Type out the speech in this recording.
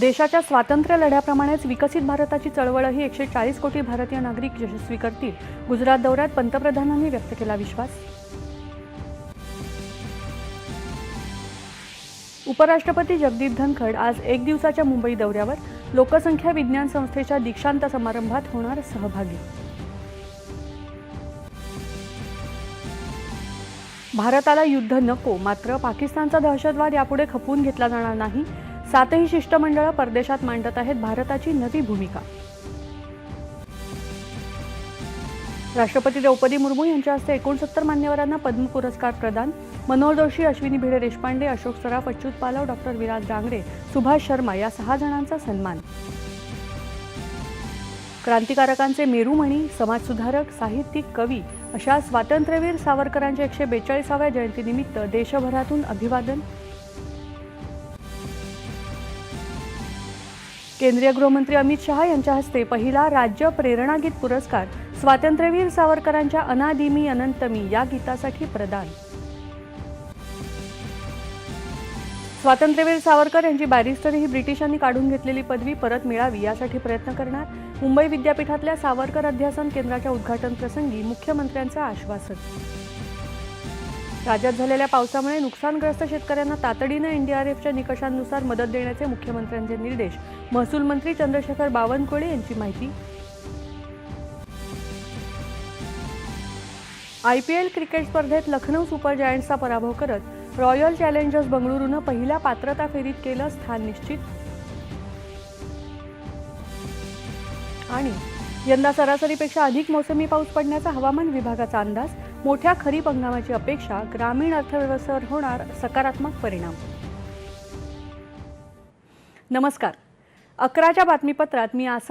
देशाच्या स्वातंत्र्य लढ्याप्रमाणेच विकसित भारताची चळवळही 140 कोटी भारतीय नागरिक यशस्वी करतील. गुजरात दौऱ्यात पंतप्रधानांनी व्यक्त केला विश्वास. उपराष्ट्रपती जगदीप धनखड आज एक दिवसाच्या मुंबई दौऱ्यावर. लोकसंख्या विज्ञान संस्थेच्या दीक्षांत समारंभात होणार सहभागी. भारताला युद्ध नको, मात्र पाकिस्तानचा दहशतवाद यापुढे खपवून घेतला जाणार नाही. 7ही शिष्टमंडळं परदेशात मांडत आहेत भारताची नवी भूमिका. राष्ट्रपती द्रौपदी मुर्मू यांच्या हस्ते 69 मान्यवरांना पद्म पुरस्कार प्रदान. मनोहर जोशी, अश्विनी भिडे देशपांडे, अशोक सराफ, अच्युत पालव, डॉक्टर विराज डांगरे, सुभाष शर्मा या 6 जणांचा सन्मान. क्रांतिकारकांचे मेरुमणी, समाजसुधारक, साहित्यिक, कवी अशा स्वातंत्र्यवीर सावरकरांच्या 142व्या जयंतीनिमित्त देशभरातून अभिवादन. केंद्रीय गृहमंत्री अमित शहा यांच्या हस्ते पहिला राज्य प्रेरणागीत पुरस्कार स्वातंत्र्यवीर सावरकरांच्या अनादिमी अनंतमी या गीतासाठी प्रदान. स्वातंत्र्यवीर सावरकर यांची बॅरिस्टर ही ब्रिटिशांनी काढून घेतलेली पदवी परत मिळावी यासाठी प्रयत्न करणार. मुंबई विद्यापीठातल्या सावरकर अध्यासन केंद्राच्या उद्घाटन प्रसंगी मुख्यमंत्र्यांचं आश्वासन. राज्यात झालेल्या पावसामुळे नुकसानग्रस्त शेतकऱ्यांना तातडीनं एनडीआरएफच्या निकषांनुसार मदत देण्याचे मुख्यमंत्र्यांचे निर्देश. महसूल मंत्री चंद्रशेखर बावनकुळे यांची माहिती. आयपीएल क्रिकेट स्पर्धेत लखनौ सुपर जायंट्सचा पराभव करत रॉयल चॅलेंजर्स बंगळुरूनं पहिल्या पात्रता फेरीत केलं स्थान निश्चित. आणि यंदा सरासरीपेक्षा अधिक मोसमी पाऊस पडण्याचा हवामान विभागाचा अंदाज. मोठ्या खरीप हंगामाची अपेक्षा. ग्रामीण अर्थव्यवस्थेवर होणार सकारात्मक परिणाम. नमस्कार. 11च्या बातमीपत्रात मी आसा